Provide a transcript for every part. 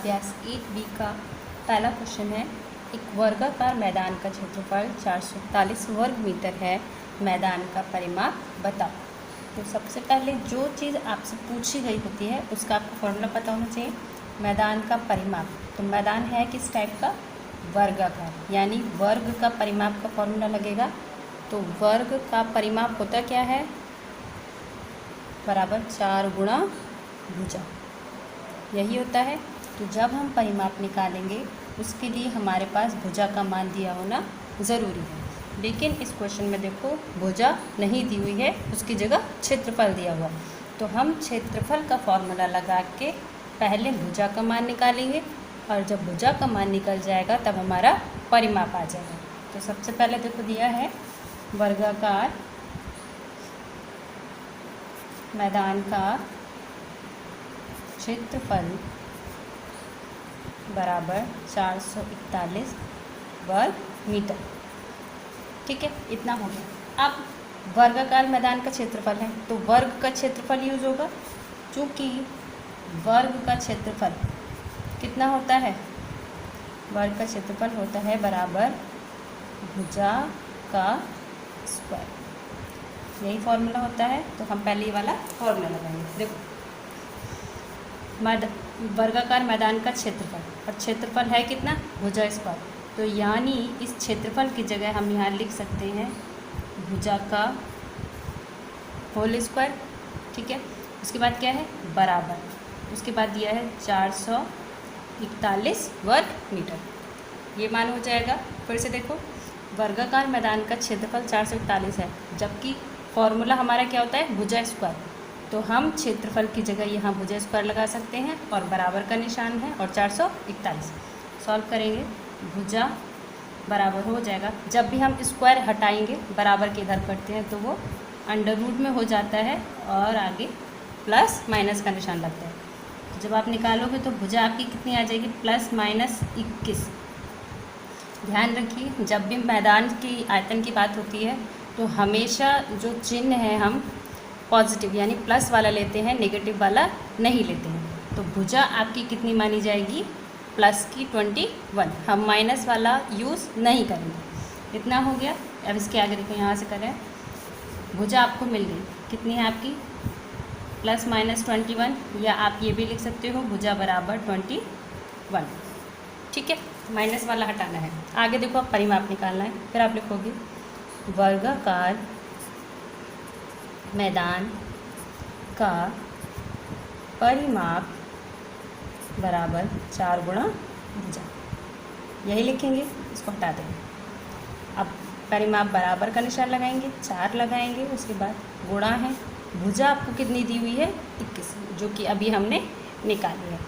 अभ्यास 8B का पहला क्वेश्चन है, एक वर्गाकार मैदान का क्षेत्रफल 441 वर्ग मीटर है, मैदान का परिमाप बताओ। तो सबसे पहले जो चीज़ आपसे पूछी गई होती है उसका आपको फॉर्मूला पता होना चाहिए। मैदान का परिमाप, तो मैदान है किस टाइप का? वर्गाकार, यानी वर्ग का परिमाप का फॉर्मूला लगेगा। तो वर्ग का परिमाप होता क्या है? बराबर 4 गुणा भुजा, यही होता है। तो जब हम परिमाप निकालेंगे उसके लिए हमारे पास भुजा का मान दिया होना ज़रूरी है, लेकिन इस क्वेश्चन में देखो भुजा नहीं दी हुई है, उसकी जगह क्षेत्रफल दिया हुआ। तो हम क्षेत्रफल का फॉर्मूला लगा के पहले भुजा का मान निकालेंगे, और जब भुजा का मान निकल जाएगा तब हमारा परिमाप आ जाएगा। तो सबसे पहले देखो दिया है वर्गाकार मैदान का क्षेत्रफल बराबर 441 वर्ग मीटर। ठीक है, इतना हो गया। अब वर्गाकार मैदान का क्षेत्रफल है तो वर्ग का क्षेत्रफल यूज होगा, चूँकि वर्ग का क्षेत्रफल कितना होता है? वर्ग का क्षेत्रफल होता है बराबर भुजा का स्क्वायर, यही फॉर्मूला होता है। तो हम पहले ये वाला फॉर्मूला लगाएंगे। देखो वर्गाकार मैदान का क्षेत्रफल, और क्षेत्रफल है कितना? भुजा स्क्वायर। तो यानी इस क्षेत्रफल की जगह हम यहाँ लिख सकते हैं भुजा का होल स्क्वायर। ठीक है, उसके बाद क्या है? बराबर, उसके बाद दिया है 441 वर्ग मीटर, ये मान हो जाएगा। फिर से देखो वर्गाकार मैदान का क्षेत्रफल 441 है, जबकि फॉर्मूला हमारा क्या होता है? भुजा स्क्वायर। तो हम क्षेत्रफल की जगह यहाँ भुजा स्क्वायर लगा सकते हैं, और बराबर का निशान है और 441 सॉल्व करेंगे। भुजा बराबर हो जाएगा, जब भी हम स्क्वायर हटाएंगे बराबर के इधर करते हैं तो वो अंडर रूट में हो जाता है और आगे प्लस माइनस का निशान लगता है। तो जब आप निकालोगे तो भुजा आपकी कितनी आ जाएगी? Plus minus 21। ध्यान रखिए, जब भी मैदान की आयतन की बात होती है तो हमेशा जो चिन्ह है हम पॉजिटिव यानी प्लस वाला लेते हैं, नेगेटिव वाला नहीं लेते हैं। तो भुजा आपकी कितनी मानी जाएगी? प्लस की 21। हम माइनस वाला यूज़ नहीं करेंगे। इतना हो गया। अब इसके आगे देखो, यहाँ से करें, भुजा आपको मिल गई, कितनी है आपकी? प्लस माइनस 21, या आप ये भी लिख सकते हो भुजा बराबर 21। ठीक है, माइनस वाला हटाना है। आगे देखो आप परिमाप निकालना है, फिर आप लिखोगे वर्गाकार मैदान का परिमाप बराबर 4 गुणा भुजा, यही लिखेंगे, इसको हटा देंगे। अब परिमाप बराबर का निशान लगाएंगे, 4 लगाएंगे, उसके बाद गुणा है, भुजा आपको कितनी दी हुई है? 21, जो कि अभी हमने निकाली है।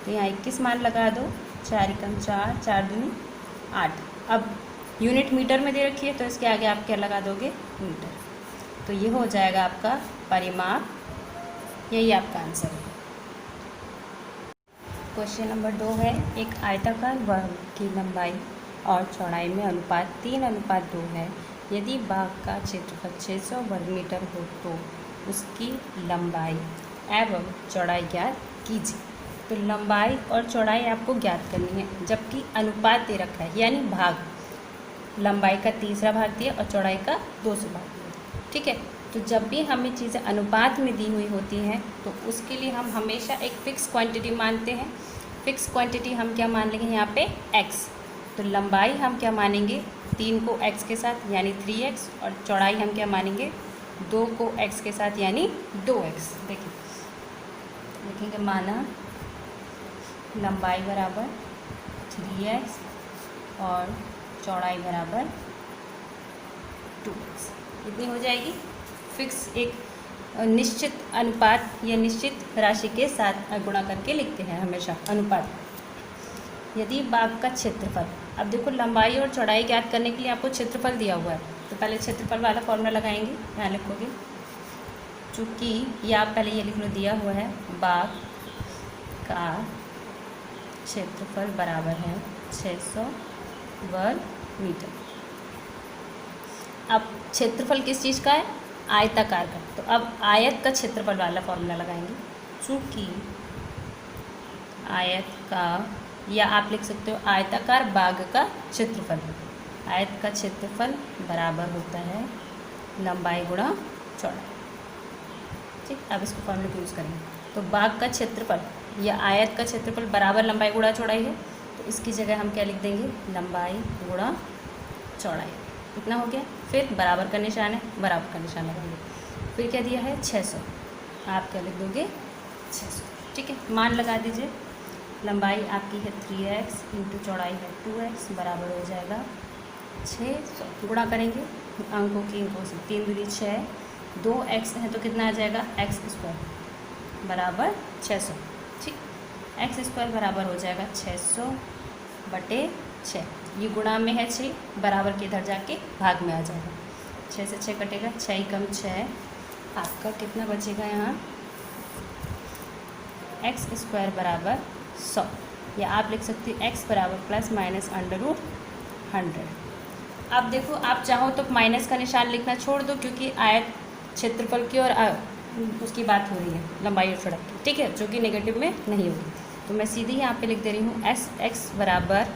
तो यहाँ 21 मान लगा दो, 4 एकम 4, 4 दूनी 8। अब यूनिट मीटर में दे रखी है तो इसके आगे आप क्या लगा दोगे? मीटर। तो ये हो जाएगा आपका परिमाप, यही आपका आंसर है। क्वेश्चन नंबर 2 है, एक आयताकार वर्ग की लंबाई और चौड़ाई में अनुपात 3:2 है। यदि भाग का क्षेत्रफल 600 वर्ग मीटर हो तो उसकी लंबाई एवं चौड़ाई ज्ञात कीजिए। तो लंबाई और चौड़ाई आपको ज्ञात करनी है, जबकि अनुपात दे रखा है, यानी भाग, लंबाई का 3 भाग दिया और चौड़ाई का 200 भाग दिया। ठीक है, तो जब भी हमें चीज़ें अनुपात में दी हुई होती हैं तो उसके लिए हम हमेशा एक फ़िक्स क्वांटिटी मानते हैं। फ़िक्स क्वांटिटी हम क्या मान लेंगे यहाँ पे? x। तो लंबाई हम क्या मानेंगे? 3 को x के साथ यानी 3x, और चौड़ाई हम क्या मानेंगे? 2 को x के साथ यानी 2x। देखिए लिखेंगे, माना लंबाई बराबर 3x और चौड़ाई बराबर 2x, कितनी हो जाएगी? फिक्स एक निश्चित अनुपात या निश्चित राशि के साथ गुणा करके लिखते हैं हमेशा अनुपात। यदि भाग का क्षेत्रफल, अब देखो लंबाई और चौड़ाई ज्ञात करने के लिए आपको क्षेत्रफल दिया हुआ है, तो पहले क्षेत्रफल वाला फॉर्मूला लगाएंगे। यहाँ लिखोगे, चूँकि ये आप पहले ये लिख लो, दिया हुआ है भाग का क्षेत्रफल बराबर है 600 वर्ग मीटर। अब क्षेत्रफल किस चीज़ का है? आयताकार का। तो अब आयत का क्षेत्रफल वाला फॉर्मूला लगाएंगे, चूँकि आयत का, या आप लिख सकते हो आयताकार बाग का क्षेत्रफल। आयत का क्षेत्रफल बराबर होता है लंबाई गुणा चौड़ाई। ठीक, अब इसको फॉर्मूले को यूज़ करेंगे। तो बाग का क्षेत्रफल या आयत का क्षेत्रफल बराबर लंबाई गुणा चौड़ाई है, तो इसकी जगह हम क्या लिख देंगे, लंबाई गुणा चौड़ाई। इतना हो गया। फिर बराबर का निशान है, बराबर का निशान लगाएंगे। फिर क्या दिया है 600, आप क्या लिख दोगे 600। ठीक है, मान लगा दीजिए। लंबाई आपकी है 3x इंटू चौड़ाई है 2x, बराबर हो जाएगा 600। गुणा करेंगे अंकों की अंकों से, 3 दूनी 6, 2x है तो कितना आ जाएगा x² बराबर 600। ठीक, x² बराबर हो जाएगा 600/6। ये गुणा में है 6, बराबर के इधर जाके भाग में आ जाएगा। 6 से 6 कटेगा, 6 कम 6, आपका कितना बचेगा यहाँ x² बराबर 100, या आप लिख सकते हो x बराबर ±√100। अब देखो, आप चाहो तो माइनस का निशान लिखना छोड़ दो, क्योंकि आयत क्षेत्रफल की और उसकी बात हो रही है, लंबाई और चौड़ाई की। ठीक है, जो कि नेगेटिव में नहीं होगी। तो मैं सीधी यहाँ पे लिख दे रही हूँ x बराबर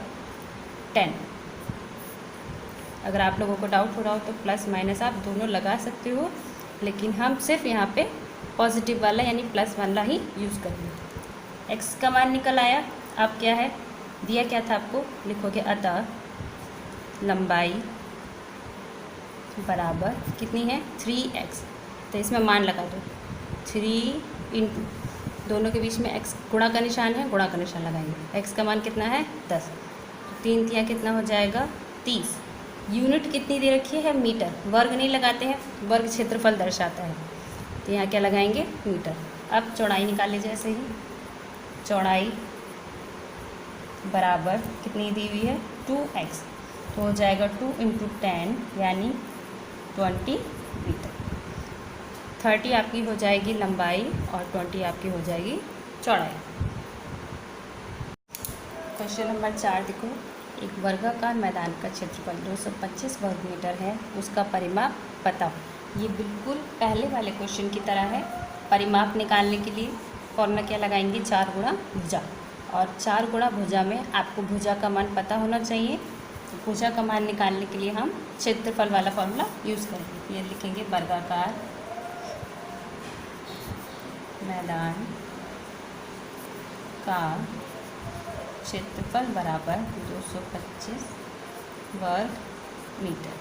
10। अगर आप लोगों को डाउट हो रहा हो तो प्लस माइनस आप दोनों लगा सकते हो, लेकिन हम सिर्फ यहाँ पे पॉजिटिव वाला यानी प्लस वाला ही यूज़ करेंगे। x का मान निकल आया। अब क्या है, दिया क्या था आपको, लिखोगे अतः लंबाई बराबर कितनी है 3x, तो इसमें मान लगा दो 3 इंटू, दोनों के बीच में x गुणा का निशान है, गुणा का निशान लगाएंगे। x का मान कितना है 10, तो 3 तिया कितना हो जाएगा 30। यूनिट कितनी दे रखी है मीटर, वर्ग नहीं लगाते हैं, वर्ग क्षेत्रफल दर्शाता है, तो यहाँ क्या लगाएंगे मीटर। अब चौड़ाई निकाल लीजिए ऐसे ही। चौड़ाई बराबर कितनी दी हुई है 2x, तो हो जाएगा 2 इंटू 10 यानी 20 मीटर। 30 आपकी हो जाएगी लंबाई और 20 आपकी हो जाएगी चौड़ाई। क्वेश्चन नंबर 4 देखो, एक वर्गाकार मैदान का क्षेत्रफल 225 वर्ग मीटर है, उसका परिमाप बताओ। ये बिल्कुल पहले वाले क्वेश्चन की तरह है। परिमाप निकालने के लिए फॉर्मूला क्या लगाएंगे, 4 गुणा भुजा, और 4 गुणा भुजा में आपको भुजा का मान पता होना चाहिए। तो भुजा का मान निकालने के लिए हम क्षेत्रफल वाला फॉर्मूला यूज़ करेंगे। ये लिखेंगे वर्गाकार मैदान का क्षेत्रफल बराबर 225 वर्ग मीटर।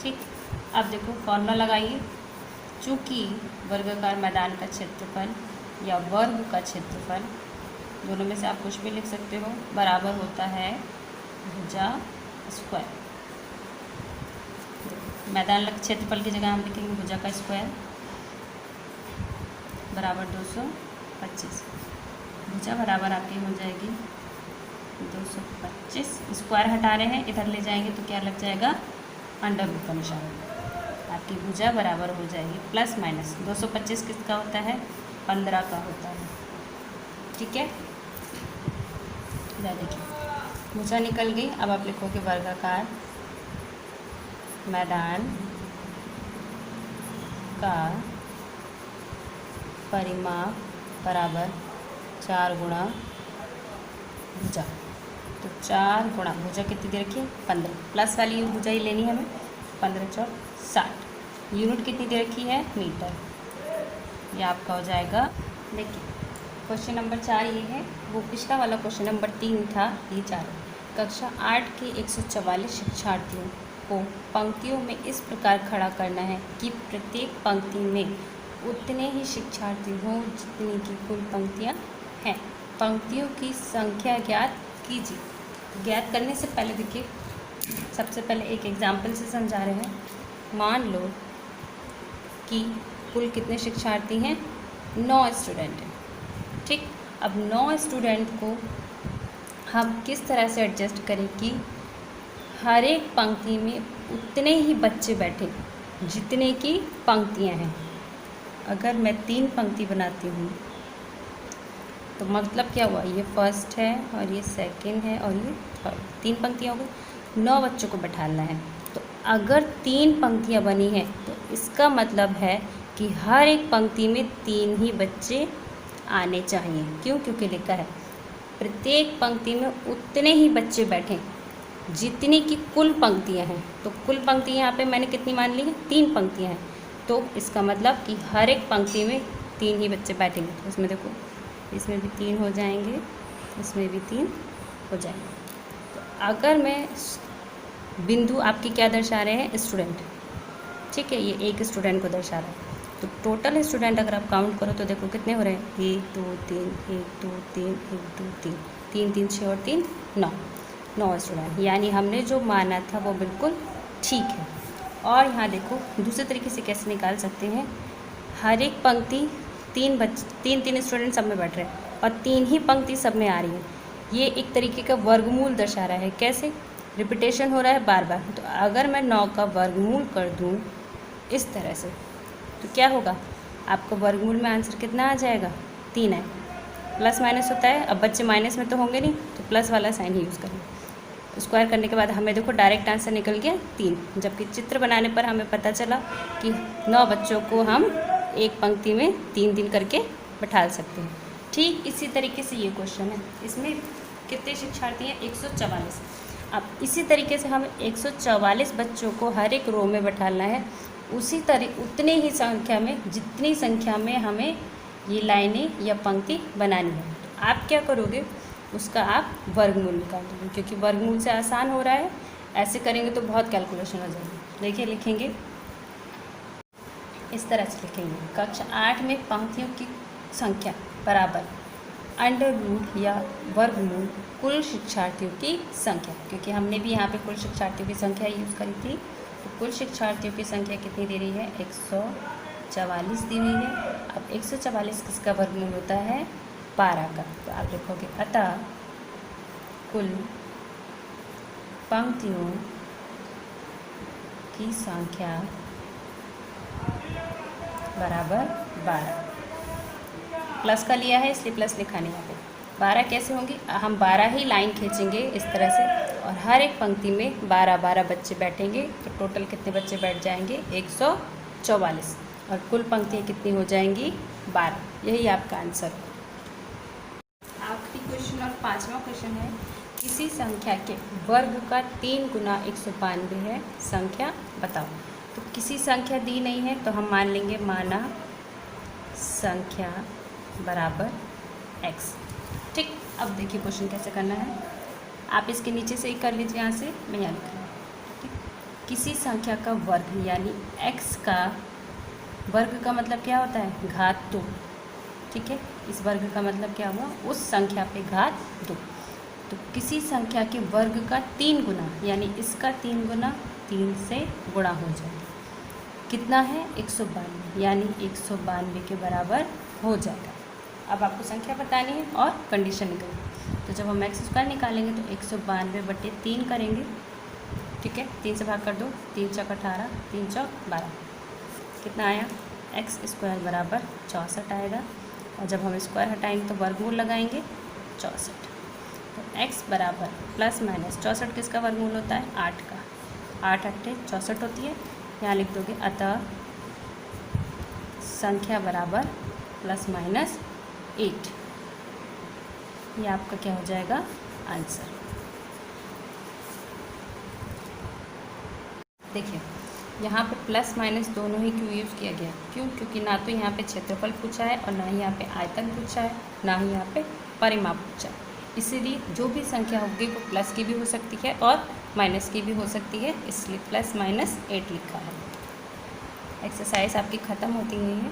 ठीक, अब देखो फॉर्मूला लगाइए। चूँकि वर्गाकार मैदान का क्षेत्रफल या वर्ग का क्षेत्रफल, दोनों में से आप कुछ भी लिख सकते हो, बराबर होता है भुजा स्क्वायर। मैदान क्षेत्रफल की जगह हम लिखेंगे भुजा का स्क्वायर बराबर 225। भुजा बराबर आपकी हो जाएगी 225, स्क्वायर हटा रहे हैं, इधर ले जाएंगे तो क्या लग जाएगा अंडर रूट का निशान। आपकी भुजा बराबर हो जाएगी प्लस माइनस 225 किसका होता है 15 का होता है। ठीक है, देखिए भुजा निकल गई। अब आप लिखोगे वर्गाकार मैदान का परिमाप बराबर 4 गुणा भुजा। तो 4 गुणा भुजा कितनी दे रखी है 15, प्लस वाली भुजा ही लेनी है हमें, 15 × 60। यूनिट कितनी दे रखी है मीटर। ये आपका हो जाएगा। देखिए क्वेश्चन नंबर 4 ये है, वो पिछला वाला क्वेश्चन नंबर 3 था, ये 4। कक्षा 8 के 144 शिक्षार्थियों को पंक्तियों में इस प्रकार खड़ा करना है कि प्रत्येक पंक्ति में उतने ही शिक्षार्थी हों जितनी की कुल पंक्तियाँ हैं। पंक्तियों की संख्या ज्ञात कीजिए। ज्ञात करने से पहले देखिए, सबसे पहले एक एग्जाम्पल से समझा रहे हैं। मान लो कि कुल कितने शिक्षार्थी हैं 9 स्टूडेंट हैं। ठीक, अब 9 स्टूडेंट को हम किस तरह से एडजस्ट करें कि हर एक पंक्ति में उतने ही बच्चे बैठे जितने की पंक्तियां हैं। अगर मैं 3 पंक्ति बनाती हूँ तो मतलब क्या हुआ, ये फर्स्ट है और ये सेकंड है और ये थर्ड, 3 पंक्तियाँ हो गई। 9 बच्चों को बैठाना है, तो अगर 3 पंक्तियाँ बनी हैं तो इसका मतलब है कि हर एक पंक्ति में 3 ही बच्चे आने चाहिए। क्यों, क्योंकि लिखा है प्रत्येक पंक्ति में उतने ही बच्चे बैठें जितनी की कुल पंक्तियां हैं। तो कुल पंक्तियां यहाँ पे मैंने कितनी मान ली हैं, 3 पंक्तियां हैं। तो इसका मतलब कि हर एक पंक्ति में 3 ही बच्चे बैठेंगे। तो इसमें देखो, इसमें भी 3 हो जाएंगे, इसमें भी 3 हो जाएंगे। तो अगर मैं बिंदु आपकी क्या दर्शा रहे हैं, स्टूडेंट, ठीक है, ये एक स्टूडेंट को दर्शा रहा है। तो टोटल स्टूडेंट अगर आप काउंट करो तो देखो कितने हो रहे हैं, 1 2 3 1 2 3 1 2 3 3 3 6 और 3 9 स्टूडेंट। यानी हमने जो माना था वो बिल्कुल ठीक है। और यहाँ देखो दूसरे तरीके से कैसे निकाल सकते हैं, हर एक पंक्ति 3 स्टूडेंट सब में बैठ रहे हैं और 3 ही पंक्ति सब में आ रही है। ये एक तरीके का वर्गमूल दर्शा रहा है। कैसे, रिपीटेशन हो रहा है बार बार। तो अगर मैं 9 का वर्गमूल कर दूँ इस तरह से तो क्या होगा, आपको वर्गमूल में आंसर कितना आ जाएगा, 3 है। प्लस माइनस होता है, अब बच्चे माइनस में तो होंगे नहीं, तो प्लस वाला साइन ही यूज़ करें। स्क्वायर करने के बाद हमें देखो डायरेक्ट आंसर निकल गया 3, जबकि चित्र बनाने पर हमें पता चला कि 9 बच्चों को हम एक पंक्ति में 3 करके बैठा सकते हैं। ठीक इसी तरीके से ये क्वेश्चन है, इसमें कितने शिक्षार्थी हैं, 144। अब इसी तरीके से हमें 144 बच्चों को हर एक रो में बैठाना है, उतने ही संख्या में, जितनी संख्या में हमें ये लाइनें या पंक्ति बनानी है। तो आप क्या करोगे, उसका आप वर्गमूल निकाल दोगे, क्योंकि वर्गमूल से आसान हो रहा है। ऐसे करेंगे तो बहुत कैलकुलेशन हो जाएगी। देखिए लिखेंगे, इस तरह से लिखेंगे, कक्षा 8 में पंक्तियों की संख्या बराबर अंडर रूट या वर्गमूल कुल शिक्षार्थियों की संख्या। क्योंकि हमने भी यहाँ पे कुल शिक्षार्थियों की संख्या यूज़ करी थी। तो कुल शिक्षार्थियों की संख्या कितनी दे रही है, 144 दी हुई है। अब 144 किसका वर्गमूल होता है, 12 का। तो आप लिखोगे अतः कुल पंक्तियों की संख्या बराबर 12। प्लस का लिया है इसलिए प्लस लिखा नहीं यहाँ पे। 12 कैसे होंगी, हम 12 ही लाइन खींचेंगे इस तरह से और हर एक पंक्ति में 12 बच्चे बैठेंगे। तो टोटल कितने बच्चे बैठ जाएंगे, 144। और कुल पंक्तियाँ कितनी हो जाएंगी, 12। यही आपका आंसर है। आखिरी क्वेश्चन और 5वां क्वेश्चन है, किसी संख्या के वर्ग का 3 गुना 192 है, संख्या बताओ। तो किसी संख्या दी नहीं है तो हम मान लेंगे माना संख्या बराबर x। ठीक, अब देखिए क्वेश्चन कैसे करना है, आप इसके नीचे से ही कर लीजिए, यहाँ से मैं यहाँ लिख रही हूँ। ठीक, किसी संख्या का वर्ग यानी x का वर्ग का मतलब क्या होता है, घात 2। ठीक है, इस वर्ग का मतलब क्या हुआ, उस संख्या पे घात 2। तो किसी संख्या के वर्ग का 3 गुना यानी इसका 3 गुना 3 से गुणा हो जाएगा। कितना है, 192, यानी 192 के बराबर हो जाएगा। अब आपको संख्या बतानी है और कंडीशन निकालनी। तो जब हम x स्क्वायर निकालेंगे तो 192/3 करेंगे। ठीक है, 3 से भाग कर दो, 3 चौक 18, 3 चौक 12, कितना आया, x स्क्वायर बराबर 64 आएगा। और जब हम स्क्वायर हटाएंगे तो वर्गमूल लगाएंगे 64। तो x बराबर प्लस माइनस 64 किसका वर्गमूल होता है, 8 का। 8 8 64 होती है। यहाँ लिख दोगे अतः संख्या बराबर प्लस माइनस 8। ये आपका क्या हो जाएगा, आंसर। देखिए यहाँ पे प्लस माइनस दोनों ही क्यों यूज़ किया गया, क्यों, क्योंकि ना तो यहाँ पे क्षेत्रफल पूछा है और ना ही यहाँ पे आयतन पूछा है, ना ही यहाँ पे परिमाप पूछा है। इसीलिए जो भी संख्या होगी वो प्लस की भी हो सकती है और माइनस की भी हो सकती है, इसलिए प्लस माइनस 8 लिखा है। एक्सरसाइज आपकी ख़त्म होती हुई है।